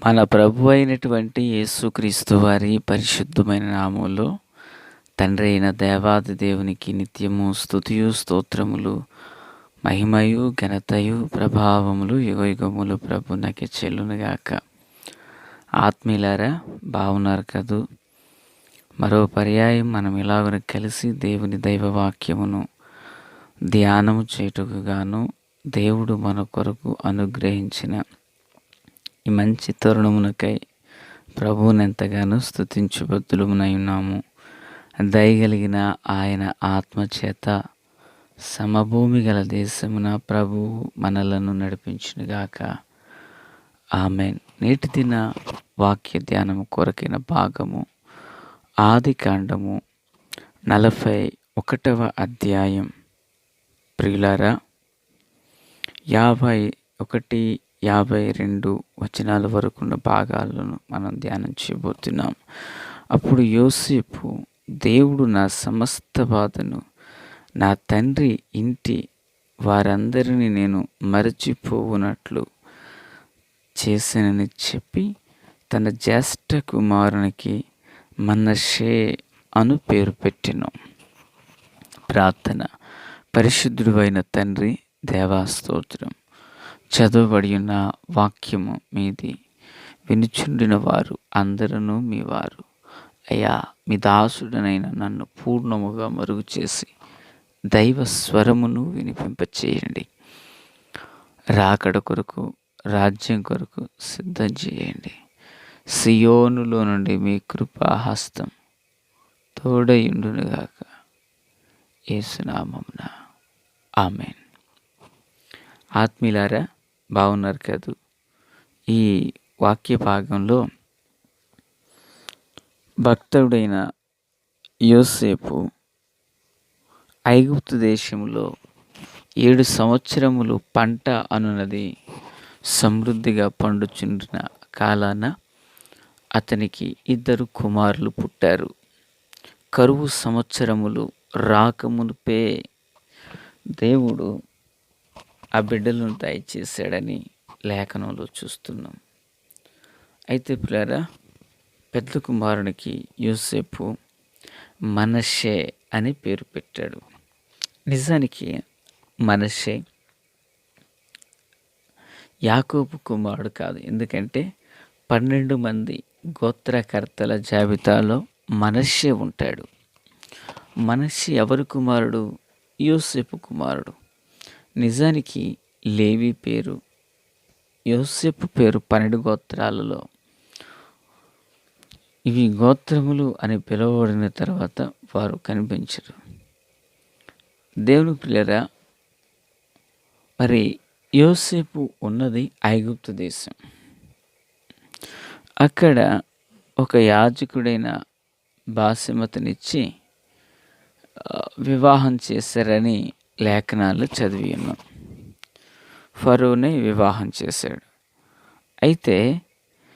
మన ప్రభు అయినటువంటి యేసుక్రీస్తు వారి పరిశుద్ధమైన నామములో తండ్రి అయిన దేవాది దేవునికి నిత్యము స్తుతియు స్తోత్రములు మహిమయు ఘనతయు ప్రభావములు యుగయుగములు ప్రభునకి చెల్లునుగాక. ఆత్మీయులారా, బాగున్నారు కదూ? మరో పర్యాయం మనం ఇలాగ కలిసి దేవుని దైవవాక్యమును ధ్యానము చేయుటకు గాను దేవుడు మన కొరకు అనుగ్రహించిన ఈ మంచి తరుణమునకై ప్రభువుని ఎంతగానో స్తుతించుబద్దులమునై ఉన్నాము. దయగలిగిన ఆయన ఆత్మచేత సమభూమి గల దేశమున ప్రభువు మనలను నడిపించునుగాక. ఆమేన్. నేటి దిన వాక్య ధ్యానము కొరకైన భాగము ఆదికాండము 41వ అధ్యాయం. ప్రియులారా, 51, 52 వచనాల వరకు ఉన్న భాగాలను మనం ధ్యానం చేయబోతున్నాం. అప్పుడు యోసేపు, దేవుడు నా సమస్త బాధను నా తండ్రి ఇంటి వారందరినీ నేను మరచిపోవునట్లు చేశానని చెప్పి తన జ్యేష్ఠ కుమారునికి మనష్షే అను పేరు పెట్టెను. ప్రార్థన. పరిశుద్ధుడు అయిన తండ్రి, దేవా స్తోత్రం. చదువుబడి ఉన్న వాక్యము మీది వినుచుండిన వారు అందరూ మీ వారు. అయ్యా, మీ దాసుడనైన నన్ను పూర్ణముగా మరుగు చేసి దైవ స్వరమును వినిపింపచేయండి. రాకడ కొరకు, రాజ్యం కొరకు సిద్ధం చేయండి. సియోనులో నుండి మీ కృపాహస్తం తోడయుండునుగాక. యేసునామమున ఆమేన్. ఆత్మీయులారా, బాగున్నారు కదూ? ఈ వాక్య భాగంలో భక్తుడైన యోసేపు ఐగుప్తు దేశంలో 7 సంవత్సరములు పంట అనున్నది సమృద్ధిగా పండుచుండిన కాలాన అతనికి 2 కుమారులు పుట్టారు. కరువు సంవత్సరములు రాకమునుపే దేవుడు ఆ బిడ్డలను దయచేశాడని లేఖనంలో చూస్తున్నాం. అయితే పిల్లరా, పెద్ద కుమారునికి యోసేపు మనష్షే అని పేరు పెట్టాడు. నిజానికి మనష్షే యాకోబు కుమారుడు కాదు. ఎందుకంటే 12 మంది గోత్రకర్తల జాబితాలో మనష్షే ఉంటాడు. మనష్షే ఎవరి కుమారుడు? యోసేపు కుమారుడు. నిజానికి లేవి పేరు, యోసేపు పేరు 12 గోత్రాలలో. ఇవి గోత్రములు అని పిలువబడిన తర్వాత వారు కనిపించరు. దేవుని ప్రియులారా, మరి యోసేపు ఉన్నది ఐగుప్తు దేశం. అక్కడ ఒక యాజకుడైన బాసిమతినిచ్చి వివాహం చేశారని లేఖనాలు చదివి ఉన్నాం. ఫరోనే వివాహం చేశాడు. అయితే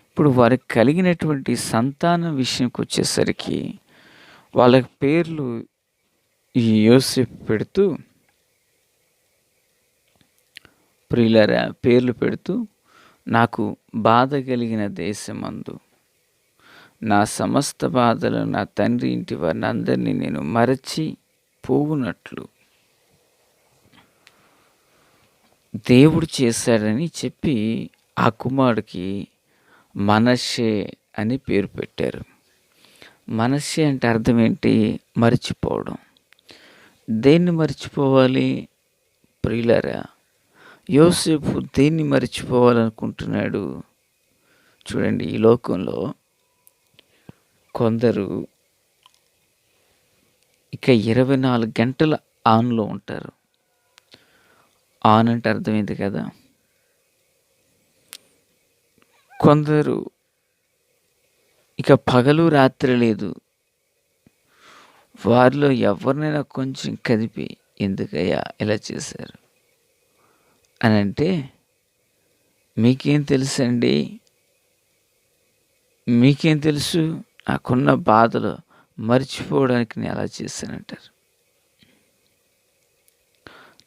ఇప్పుడు వారికి కలిగినటువంటి సంతానం విషయంకి వచ్చేసరికి వాళ్ళ పేర్లు ఈ యోసేపు పెడుతూ, ప్రియులారా, పేర్లు పెడుతూ, నాకు బాధ కలిగిన దేశమందు నా సమస్త బాధలు నా తండ్రి ఇంటి వారిని అందరినీ నేను మరచి పోవునట్లు దేవుడు చేశాడని చెప్పి ఆ కుమారుడికి మనష్షే అని పేరు పెట్టారు. మనష్షే అంటే అర్థం ఏంటి? మర్చిపోవడం. దేన్ని మర్చిపోవాలి? ప్రియులారా, యోసేపు దేన్ని మర్చిపోవాలనుకుంటున్నాడు? చూడండి, ఈ లోకంలో కొందరు ఇక 24 గంటల ఆన్లో ఉంటారు. ఆన్ అంటే అర్థమైంది కదా. కొందరు ఇక పగలు రాత్రి లేదు. వారిలో ఎవరినైనా కొంచెం కదిపి, ఎందుకయ్యా ఇలా చేశారు అని అంటే, మీకేం తెలుసండి, మీకేం తెలుసు, నాకున్న బాధలు మర్చిపోవడానికి నేను అలా చేశానంటారు.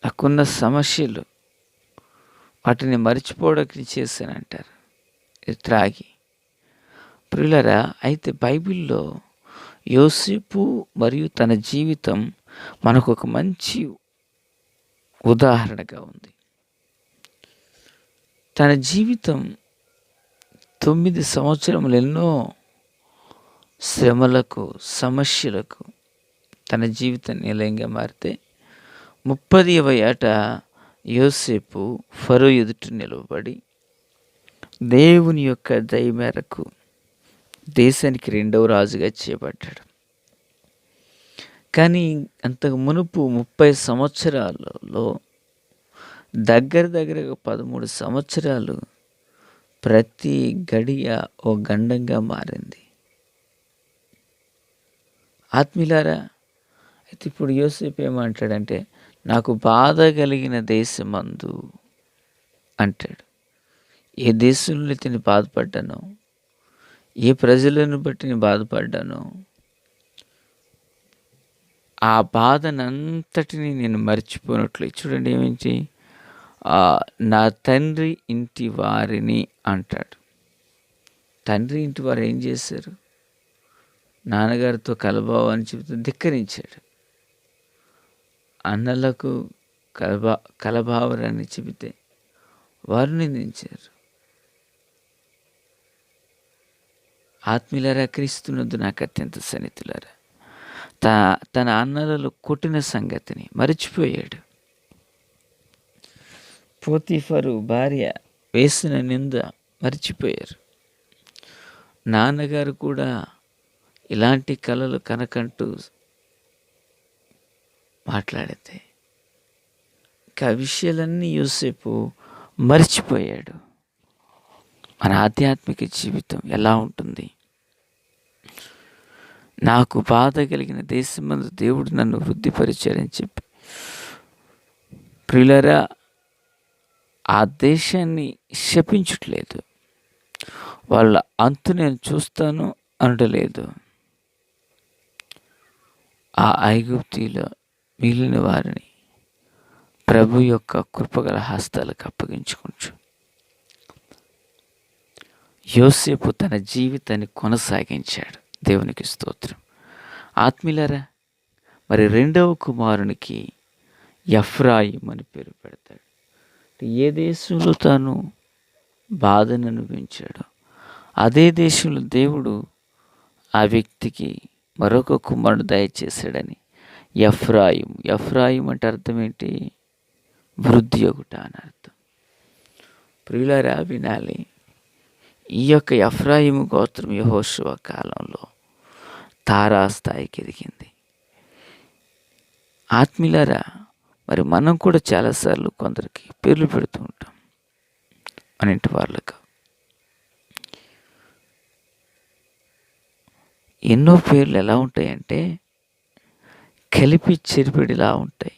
నాకున్న సమస్యలు వాటిని మర్చిపోవడానికి చేశానంటారు. త్రాగి. ప్రియులారా, అయితే బైబిల్‌లో యోసేపు మరియు తన జీవితం మనకు ఒక మంచి ఉదాహరణగా ఉంది. తన జీవితం 9 సంవత్సరములు ఎన్నో శ్రమలకు, సమస్యలకు తన జీవితం నిలయంగా మారితే 30వ ఏట యోసేపు ఫరో ఎదుట నిలవబడి దేవుని యొక్క దయ మేరకు దేశానికి 2వ రాజుగా చేయబడ్డాడు. కానీ అంతకు మునుపు 30 సంవత్సరాలలో దగ్గరగా 13 సంవత్సరాలు ప్రతి గడియ ఓ గండంగా మారింది. ఆత్మీయులారా, అయితే ఇప్పుడు యోసేపు ఏమంటాడంటే, నాకు బాధ కలిగిన దేశమందు అంటాడు. ఏ దేశంలో నేను బాధపడ్డానో, ఏ ప్రజలను బట్టి నేను బాధపడ్డానో, ఆ బాధనంతటిని నేను మర్చిపోయినట్లు. చూడండి ఏమించి, నా తండ్రి ఇంటి వారిని అంటాడు. తండ్రి ఇంటి వారు ఏం చేశారు? నాన్నగారితో కలబావని చెబితే ధిక్కరించాడు. అన్నలకు కలబావరని చెబితే వారు నిందించారు. ఆత్మీయులారా, క్రీస్తునందు నాకు అత్యంత సన్నిహితులారా, తన అన్నలలో కొట్టిన సంగతిని మరిచిపోయాడు. పోతీఫరు భార్య వేసిన నింద మర్చిపోయారు. నాన్నగారు కూడా ఇలాంటి కలలు కనకంటూ మాట్లాడితే ఇంకా విషయాలన్నీ యోసేపు మర్చిపోయాడు. మన ఆధ్యాత్మిక జీవితం ఎలా ఉంటుంది? నాకు బాధ కలిగిన దేశమందు దేవుడు నన్ను వృద్ధిపరిచారని చెప్పి, ప్రియులారా, ఆ దేశాన్ని శపించట్లేదు. వాళ్ళ అంతు నేను చూస్తాను అనడలేదు. ఆ ఐగుప్తీలో మిగిలిన వారిని ప్రభు యొక్క కృపగల హస్తాలకు అప్పగించుకుంటూ యోసేపు తన జీవితాన్ని కొనసాగించాడు. దేవునికి స్తోత్రం. ఆత్మీయులారా, మరి 2వ కుమారునికి ఎఫ్రాయిం అని పేరు పెడతాడు. ఏ దేశంలో తాను బాధను అనుభవించాడో అదే దేశంలో దేవుడు ఆ వ్యక్తికి మరొక కుమారుడు దయచేశాడని ఎఫ్రాయిం అంటే అర్థం ఏంటి? వృద్ధి ఒకట అని అర్థం. ప్రియులారా, వినాలి. ఈ యొక్క ఎఫ్రాయిము గోత్రం యెహోషువ కాలంలో తారాస్థాయికి ఎదిగింది. ఆత్మీయులారా, మరి మనం కూడా చాలాసార్లు కొందరికి పేర్లు పెడుతూ ఉంటాం మన ఇంటి వాళ్ళకు. ఎన్నో పేర్లు ఎలా ఉంటాయంటే కలిపి చెరిపెడిలా ఉంటాయి.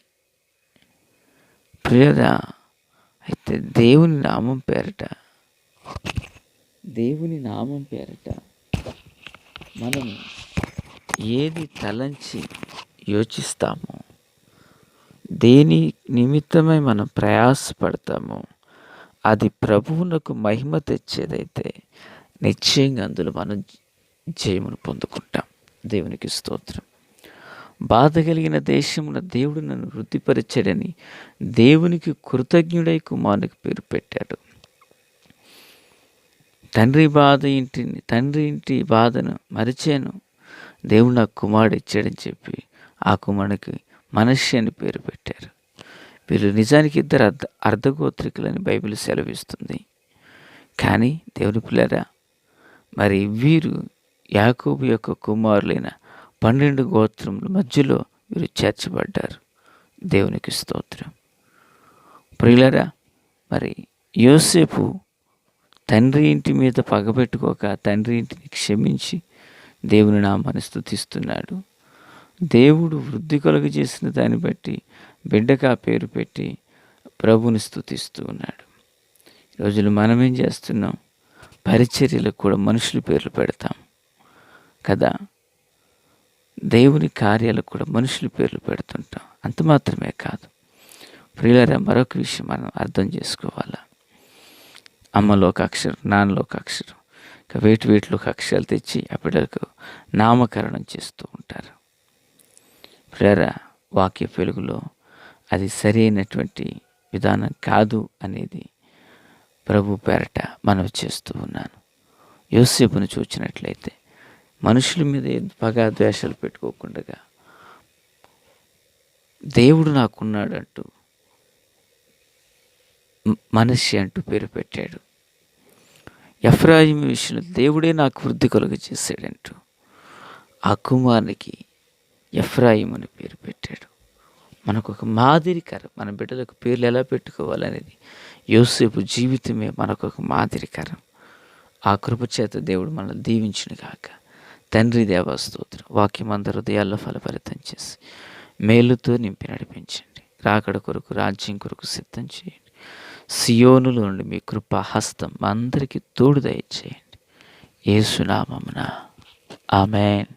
ప్రియరా, అయితే దేవుని నామం పేరట మనం ఏది తలంచి యోచిస్తామో, దేని నిమిత్తమై మనం ప్రయాసపడతామో అది ప్రభువునకు మహిమ తెచ్చేదైతే నిశ్చయంగా అందులో మనం జయమును పొందుకుంటాం. దేవునికి స్తోత్రం. బాధ కలిగిన దేశమున దేవుడు నన్ను వృద్ధిపరిచాడని దేవునికి కృతజ్ఞుడై కుమారునికి పేరు పెట్టాడు. తండ్రి ఇంటి బాధను మరిచాను, దేవుడు నాకు కుమారుడు ఇచ్చాడని చెప్పి ఆ కుమారునికి మనష్య అని పేరు పెట్టారు. వీళ్ళు నిజానికి ఇద్దరు అర్ధగోత్రికులని బైబిల్ సెలవిస్తుంది. కానీ దేవుని పిల్లరా, మరి వీరు యాకోబు యొక్క కుమారులైన 12 గోత్రముల మధ్యలో వీరు చేర్చబడ్డారు. దేవునికి స్తోత్రం. ప్రియులరా, మరి యోసేపు తండ్రి ఇంటి మీద పగబెట్టుకోక తండ్రి ఇంటిని క్షమించి దేవుని నామాన్ని స్తుతిస్తున్నాడు. దేవుడు వృద్ధి కలుగజేసిన దాన్ని బట్టి బిడ్డకు ఆ పేరు పెట్టి ప్రభుని స్తుతిస్తూ ఉన్నాడు. ఈరోజులు మనం ఏం చేస్తున్నాం? పరిచర్యలకు కూడా మనుషుల పేర్లు పెడతాం కదా. దేవుని కార్యాలకు కూడా మనుషుల పేర్లు పెడుతుంటాం. అంత మాత్రమే కాదు ప్రియులారా, మరొక విషయం మనం అర్థం చేసుకోవాలా. అమ్మలో ఒక అక్షరం, నాన్నలో ఒక అక్షరం, ఇక వీటిలో ఒక అక్షరాలు తెచ్చి ఆ బిడ్డలకు నామకరణం చేస్తూ ఉంటారు. ప్రేర వాక్య వెలుగులో అది సరైనటువంటి విధానం కాదు అనేది ప్రభు పేరట మనవి చేస్తూ ఉన్నాను. యోసేపును చూచినట్లయితే మనుషుల మీద పగా ద్వేషాలు పెట్టుకోకుండా దేవుడు నాకున్నాడంటూ మనస్సి అంటూ పేరు పెట్టాడు. ఎఫ్రాయిము విషయంలో దేవుడే నాకు వృద్ధి కలుగ చేశాడంటూ ఆ కుమారునికి ఎఫ్రాయిము అని పేరు పెట్టాడు. మనకు ఒక మాదిరికరం, మన బిడ్డలకు పేర్లు ఎలా పెట్టుకోవాలనేది యోసేపు జీవితమే మనకు ఒక మాదిరికరం. ఆ కృపచేత దేవుడు మనల్ని దీవించును గాక. తండ్రి దేవా స్తోత్రం. వాక్యం అందరి హృదయాల్లో ఫలపరితం చేసి మేలుతో నింపి నడిపించండి. రాకడ కొరకు, రాజ్యం కొరకు సిద్ధం చేయండి. సియోనులో నుండి మీ కృపా హస్తం మా అందరికీ తోడు దయచేయండి. యేసు నామమున ఆమేన్.